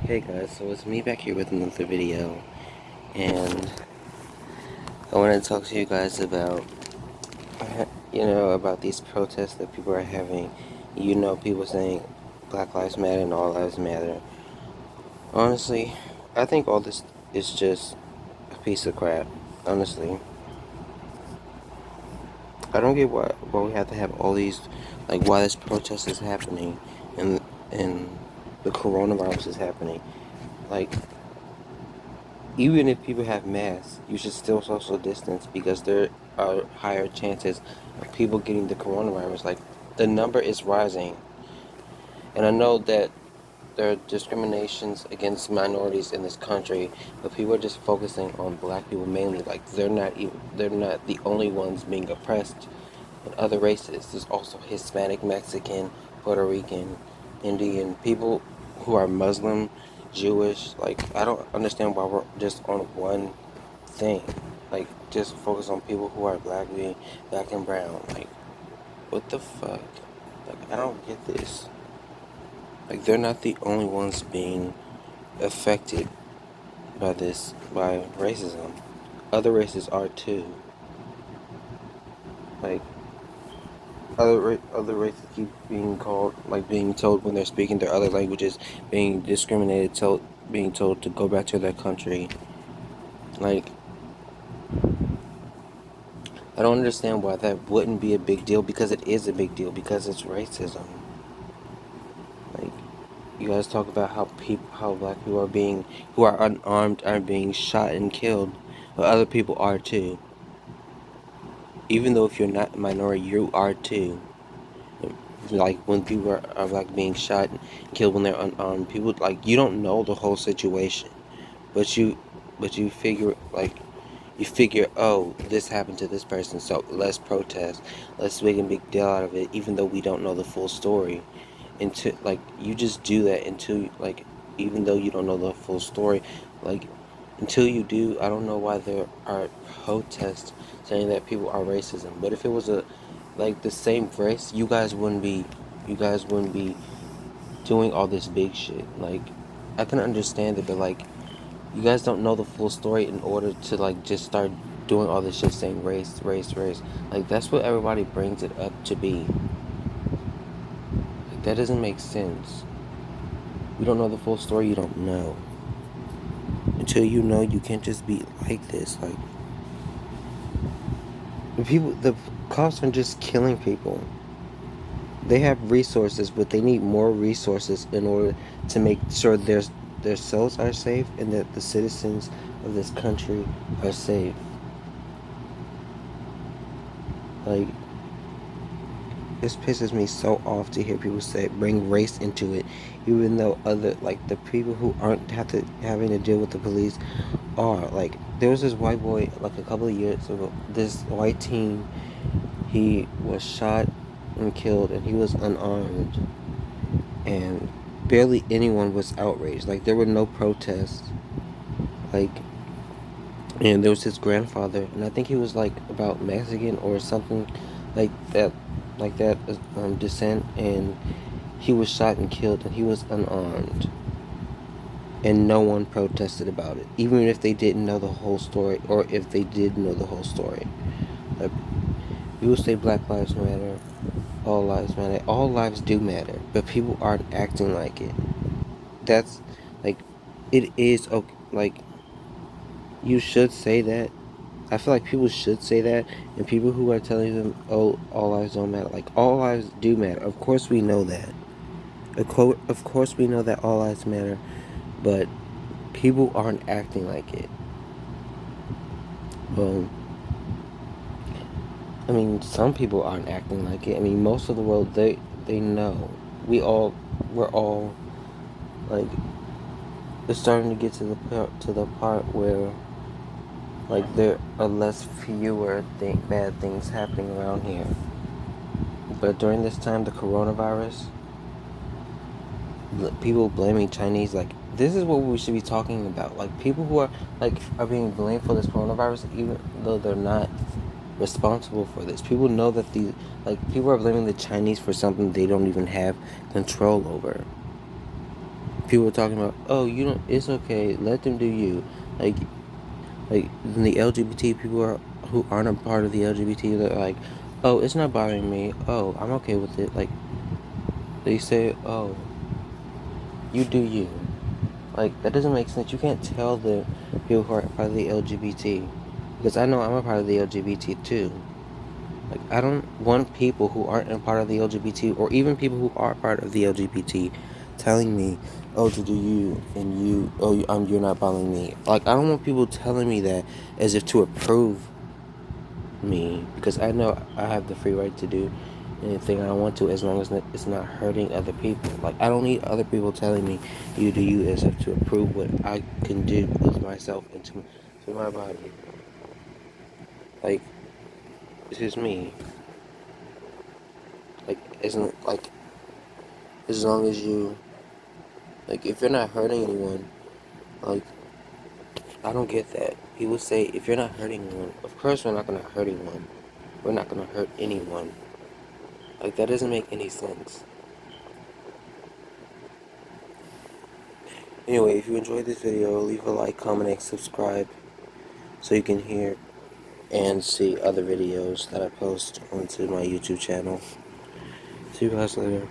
Hey guys, so it's me back here with another video, and I want to talk to you guys about, about these protests that people are having. People saying Black Lives Matter and All Lives Matter. Honestly, I think all this is just a piece of crap. Honestly, I don't get why we have to have all these, why this protest is happening, and the coronavirus is happening. Like, even if people have masks, you should still social distance because there are higher chances of people getting the coronavirus. Like, the number is rising. And I know that there are discriminations against minorities in this country, but people are just focusing on black people mainly. Like, they're not the only ones being oppressed in other races. There's also Hispanic, Mexican, Puerto Rican, Indian, people who are Muslim, Jewish. Like, I don't understand why we're just on one thing. Like, just focus on people who are black and brown. Like, what the fuck? Like, I don't get this. Like, they're not the only ones being affected by racism. Other races are too. Like, other races keep being told when they're speaking their other languages, being discriminated, being told to go back to their country. Like, I don't understand why that wouldn't be a big deal, because it is a big deal, because it's racism. Like, you guys talk about how black people who are unarmed are being shot and killed, but other people are too. Even though if you're not a minority, you are too. Like, when people are like being shot and killed when they're unarmed, people, like, you don't know the whole situation, but you figure, oh, this happened to this person, so let's protest, let's make a big deal out of it, even though we don't know the full story. Until, like, you just do that until, like, even though you don't know the full story, like, until you do. I don't know why there are protests saying that people are racism. But if it was the same race, you guys wouldn't be doing all this big shit. Like, I can understand it, but, like, you guys don't know the full story in order to, like, just start doing all this shit saying race, race, race. Like, that's what everybody brings it up to be. Like, that doesn't make sense. You don't know the full story, you don't know. Until you know, you can't just be like this. Like, the cops are just killing people. They have resources, but they need more resources in order to make sure their souls are safe and that the citizens of this country are safe. Like, this pisses me so off to hear people bring race into it, even though the people who aren't having to deal with the police are. Like, there was this white boy, like, a couple of years ago. This white teen, he was shot and killed, and he was unarmed, and barely anyone was outraged. Like, there were no protests. Like, and there was his grandfather, and I think he was, like, about Mexican or something like that, descent, and he was shot and killed, and he was unarmed, and no one protested about it, even if they didn't know the whole story, or if they did know the whole story. Like, people say Black Lives Matter, all lives matter. All lives do matter, but people aren't acting like it. That's, like, it is okay. Like, you should say that. I feel like people should say that, and people who are telling them, oh, all lives don't matter, like, all lives do matter. Of course we know that. Of course we know that all lives matter, but people aren't acting like it. I mean, some people aren't acting like it. I mean, most of the world, they know. We're all, like, it's starting to get to the part where, like, there are fewer bad things happening around here. But during this time, the coronavirus, people blaming Chinese, like, this is what we should be talking about. Like, people who are being blamed for this coronavirus, even though they're not responsible for this. People know that people are blaming the Chinese for something they don't even have control over. people are talking about, oh, you don't, it's okay, let them do you. Like, the LGBT people who aren't a part of the LGBT, they're like, oh, it's not bothering me. Oh, I'm okay with it. Like, they say, oh, you do you. Like, that doesn't make sense. You can't tell the people who are part of the LGBT, because I know I'm a part of the LGBT too. Like, I don't want people who aren't a part of the LGBT, or even people who are part of the LGBT, telling me, "Oh, to do you and you, oh, you're not bothering me." Like, I don't want people telling me that as if to approve me, because I know I have the free right to do anything I want to, as long as it's not hurting other people. Like, I don't need other people telling me, "You do you," as if to approve what I can do with myself and to my body. Like, this is me. Like, isn't like as long as you, like, if you're not hurting anyone, like, I don't get that. People say, if you're not hurting anyone, of course we're not gonna hurt anyone. We're not gonna hurt anyone. Like, that doesn't make any sense. Anyway, if you enjoyed this video, leave a like, comment, and subscribe so you can hear and see other videos that I post onto my YouTube channel. See you guys later.